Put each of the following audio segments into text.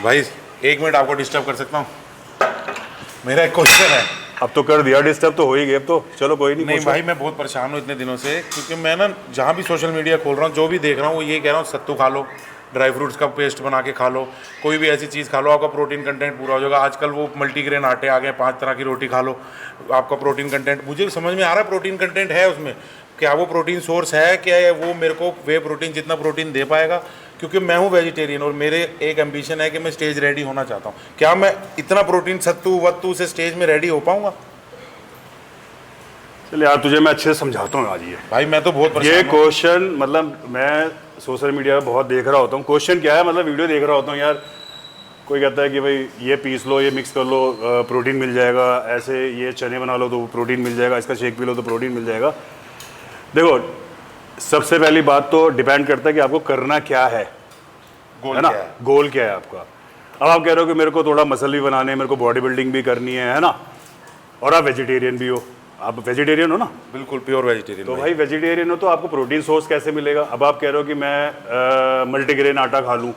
भाई 1 मिनट आपको डिस्टर्ब कर सकता हूँ? मेरा एक क्वेश्चन है। अब तो कर दिया डिस्टर्ब, तो हो ही गया। अब तो चलो कोई नहीं। नहीं भाई, मैं बहुत परेशान हूँ इतने दिनों से, क्योंकि मैं ना जहाँ भी सोशल मीडिया खोल रहा हूँ, जो भी देख रहा हूँ, वो ये कह रहा हूँ सत्तू खा लो, ड्राई फ्रूट्स का पेस्ट बना के खा लो, कोई भी ऐसी चीज़ खा लो, आपका प्रोटीन कंटेंट पूरा हो जाएगा। आजकल वो मल्टीग्रेन आटे आ गए, 5 तरह की रोटी खा लो, आपका प्रोटीन कंटेंट। मुझे समझ में आ रहा है प्रोटीन कंटेंट है उसमें, क्या वो प्रोटीन सोर्स है, क्या है वो मेरे को वे प्रोटीन जितना प्रोटीन दे पाएगा? क्योंकि मैं हूँ वेजिटेरियन और मेरे एक एम्बिशन है कि मैं स्टेज रेडी होना चाहता हूँ। क्या मैं इतना प्रोटीन सत्तू वत्तू से स्टेज में रेडी हो पाऊंगा? चल यार, तुझे मैं अच्छे से समझाता हूँ आज। ये भाई मैं तो बहुत ये परेशान हूँ। क्वेश्चन, मतलब मैं सोशल मीडिया पे बहुत देख रहा होता हूँ। क्वेश्चन क्या है, मतलब वीडियो देख रहा होता हूँ यार, कोई कहता है कि भाई ये पीस लो, ये मिक्स कर लो, प्रोटीन मिल जाएगा, ऐसे ये चने बना लो तो प्रोटीन मिल जाएगा, इसका शेक पी लो तो प्रोटीन मिल जाएगा। देखो, सबसे पहली बात तो डिपेंड करता है कि आपको करना क्या है गोल है ना? क्या है? गोल क्या है आपका? अब आप कह रहे हो कि मेरे को थोड़ा मसल भी बनाने हैं, मेरे को बॉडी बिल्डिंग भी करनी है ना? और आप वेजिटेरियन भी हो, आप वेजिटेरियन हो ना? बिल्कुल प्योर वेजिटेरियन। तो भाई वेजिटेरियन हो तो आपको प्रोटीन सोर्स कैसे मिलेगा? अब आप कह रहे हो कि मैं मल्टीग्रेन आटा खा लूँ,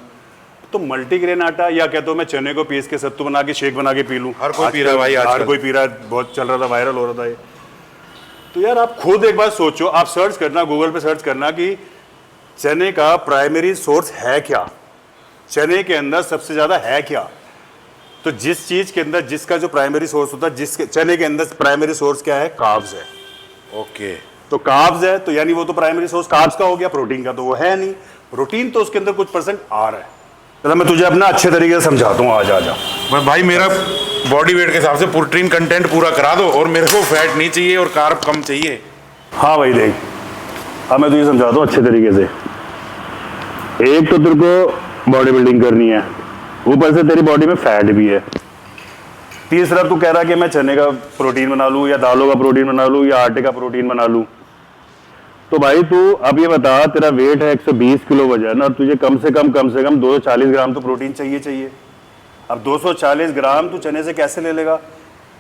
तो मल्टीग्रेन आटा, या कहते हो मैं चने को पीस के सत्तू बना के शेक बना के पी लूँ। हर कोई पी रहा है भाई आजकल। हर कोई पी रहा है, बहुत चल रहा था, वायरल हो रहा था ये। तो यार आप खुद एक बार सोचो, आप सर्च करना, गूगल पे सर्च करना कि चने का प्राइमरी सोर्स है क्या, चने के अंदर सबसे ज्यादा है क्या। तो जिस चीज के अंदर जिसका जो प्राइमरी सोर्स होता है, जिसके चने के अंदर प्राइमरी सोर्स क्या है? कार्ब्स है। ओके। तो कार्ब्स है तो यानी वो तो प्राइमरी सोर्स कार्ब्स का हो गया, प्रोटीन का तो वो है नहीं। प्रोटीन तो उसके अंदर कुछ परसेंट आ रहा है। चलो मैं तुझे अपना अच्छे तरीके से समझाता हूँ, आज आ जा। भाई मेरा बॉडी वेट के हिसाब से प्रोटीन कंटेंट पूरा करा दो, और मेरे को फैट नहीं चाहिए और कार्ब कम चाहिए। हाँ भाई देख, अब मैं तुझे समझाता हूँ अच्छे तरीके से। एक तो तेरे को बॉडी बिल्डिंग करनी है, ऊपर से तेरी बॉडी में फैट भी है। तीसरा तू कह रहा है कि मैं चने का प्रोटीन बना लूँ, या दालों का प्रोटीन बना लूँ, या आटे का प्रोटीन बना लूँ। तो भाई तू अब ये बता, तेरा वेट है 120 किलो वजन, और तुझे कम से कम 240 ग्राम तो प्रोटीन चाहिए। अब 240 ग्राम तू चने से कैसे ले लेगा?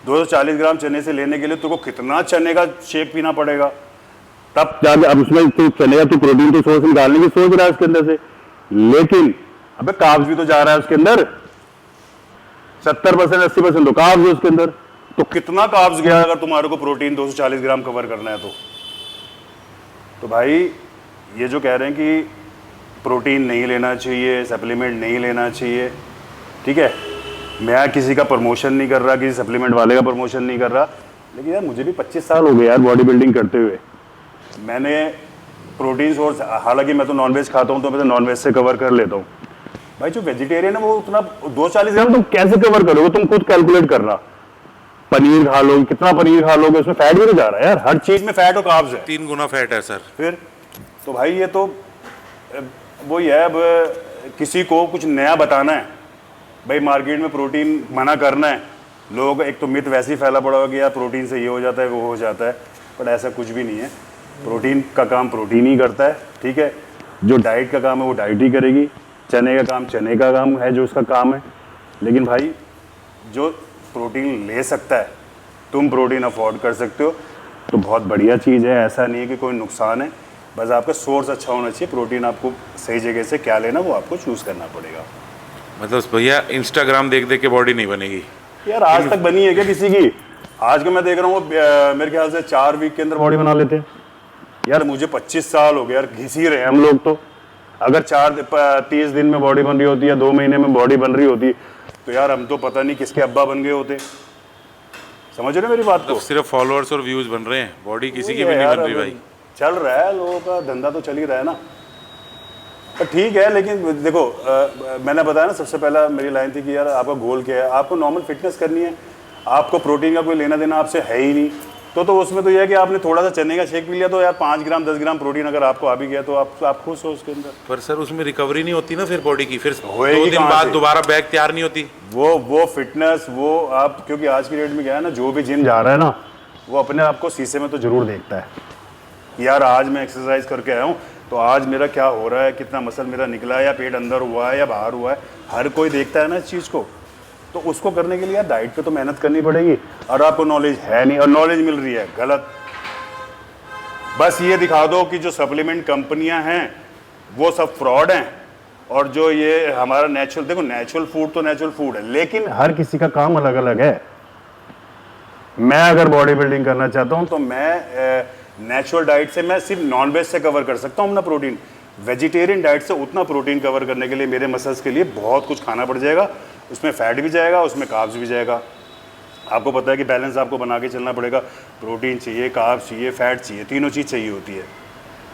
240 ग्राम चने से लेने के लिए तुझको कितना चने का शेक पीना पड़ेगा, तब जाके अब उसमें तू चने का तू प्रोटीन तो सोर्स निकालने की सोच रहा है उसके अंदर से, लेकिन अबे कार्ब्स भी तो जा रहा है उसके अंदर। 70% 80% तो कार्ब्स है उसके अंदर। तो कितना कार्ब्स गया अगर तुम्हारे को प्रोटीन 240 ग्राम कवर करना है तो भाई ये जो कह रहे हैं कि प्रोटीन नहीं लेना चाहिए, सप्लीमेंट नहीं लेना चाहिए, ठीक है, मैं किसी का प्रमोशन नहीं कर रहा, किसी सप्लीमेंट वाले का प्रमोशन नहीं कर रहा, लेकिन यार मुझे भी 25 साल हो गए यार बॉडी बिल्डिंग करते हुए। मैंने प्रोटीन सोर्स, हालांकि मैं तो नॉनवेज खाता हूँ तो मैं तो नॉनवेज से कवर कर लेता हूँ। भाई जो वेजिटेरियन है वो उतना 240 ग्राम तुम कैसे कवर करोगे? तुम खुद कैलकुलेट करना। पनीर खा लोगे, कितना पनीर खा लोगे, उसमें फैट भी तो जा रहा है यार, हर चीज में फैट और कार्ब्स है। 3 गुना फैट है सर। फिर तो भाई ये तो वही है। अब किसी को कुछ नया बताना है भाई, मार्केट में प्रोटीन मना करना है, लोग एक तो मिथ वैसे ही फैला पड़ा होगा कि यार प्रोटीन से ये हो जाता है वो हो जाता है, बट ऐसा कुछ भी नहीं है। प्रोटीन का काम प्रोटीन ही करता है, ठीक है। जो डाइट का काम है वो डाइट ही करेगी, चने का काम चने का काम है जो उसका काम है। लेकिन भाई जो प्रोटीन ले सकता है, तुम प्रोटीन अफोर्ड कर सकते हो तो बहुत बढ़िया चीज़ है, ऐसा नहीं है कि कोई नुकसान है। बस आपका सोर्स अच्छा होना चाहिए, प्रोटीन आपको सही जगह से क्या लेना वो आपको चूज़ करना पड़ेगा। मतलब भैया इंस्टाग्राम देख देख के बॉडी नहीं बनेगी यार। आज तक बनी है क्या किसी की? आज के मैं देख रहा हूँ मेरे ख्याल से 4 वीक के अंदर बॉडी बना लेते हैं यार। मुझे 25 साल हो गए यार, घिस ही रहे हम लोग तो। अगर 30 दिन में बॉडी बन रही होती है, 2 महीने में बॉडी बन रही होती, तो यार हम तो पता नहीं किसके अब्बा बन गए होते। समझ रहे मेरी बात को? सिर्फ फॉलोअर्स और व्यूज बन रहे हैं, बॉडी किसी की भी नहीं बन रही भाई। चल रहा है, लोगों का धंधा तो चल ही रहा है ना। तो ठीक है, लेकिन देखो मैंने बताया ना, सबसे पहला मेरी लाइन थी कि यार आपका गोल क्या है। आपको नॉर्मल फिटनेस करनी है, आपको प्रोटीन का कोई लेना देना आपसे है ही नहीं, तो उसमें तो यह है कि आपने थोड़ा सा चने का शेक पी लिया, तो यार 5 ग्राम 10 ग्राम प्रोटीन अगर आपको आ भी गया तो आप खुश हो उसके अंदर। पर सर उसमें रिकवरी नहीं होती ना फिर बॉडी की, फिर 2 होएगी दिन कहाँ बाद से? दोबारा बैक तैयार नहीं होती। वो फिटनेस वो आप, क्योंकि आज की डेट में क्या है ना, जो भी जिम जा रहा है ना वो अपने आप को शीशे में तो जरूर देखता है कि यार आज मैं एक्सरसाइज करके आया हूँ तो आज मेरा क्या हो रहा है, कितना मसल मेरा निकला है, या पेट अंदर हुआ है या बाहर हुआ है। हर कोई देखता है ना इस चीज़ को, तो उसको करने के लिए यार डाइट पे तो मेहनत करनी पड़ेगी। और आपको नॉलेज है नहीं और नॉलेज मिल रही है गलत। बस ये दिखा दो कि जो सप्लीमेंट कंपनियां हैं वो सब फ्रॉड हैं, और जो ये हमारा नेचुरल, देखो नेचुरल फूड तो नेचुरल फूड है, लेकिन हर किसी का काम अलग अलग है। मैं अगर बॉडी बिल्डिंग करना चाहता हूं तो मैं नेचुरल डाइट से मैं सिर्फ नॉन वेज से कवर कर सकता हूं अपना प्रोटीन। वेजिटेरियन डाइट से उतना प्रोटीन कवर करने के लिए मेरे मसल्स के लिए बहुत कुछ खाना पड़ जाएगा, उसमें फैट भी जाएगा, उसमें कार्ब्स भी जाएगा। आपको पता है कि बैलेंस आपको बना के चलना पड़ेगा, प्रोटीन चाहिए, कार्ब्स चाहिए, फैट चाहिए, तीनों चीज़ चाहिए होती है।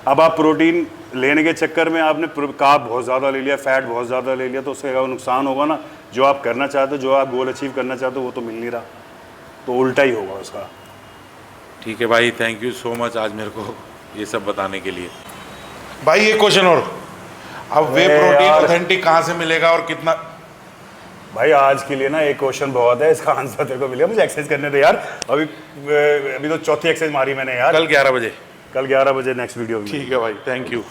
अब आप प्रोटीन लेने के चक्कर में आपने कार्ब बहुत ज़्यादा ले लिया, फैट बहुत ज़्यादा ले लिया, तो उससे क्या नुकसान होगा ना। जो आप करना चाहते हो, जो आप गोल अचीव करना चाहते हो, वो तो मिल नहीं रहा, तो उल्टा ही होगा उसका। ठीक है भाई, थैंक यू सो मच आज मेरे को ये सब बताने के लिए। भाई एक क्वेश्चन और, अब वे प्रोटीन यार। ऑथेंटिक कहाँ से मिलेगा और कितना? भाई आज के लिए ना एक क्वेश्चन बहुत है, इसका आंसर तेरे को मिलेगा। मुझे एक्सरसाइज करने दे यार, अभी तो चौथी एक्सरसाइज मारी मैंने यार। कल 11 बजे। कल 11 बजे नेक्स्ट वीडियो में। ठीक है भाई, थैंक यू।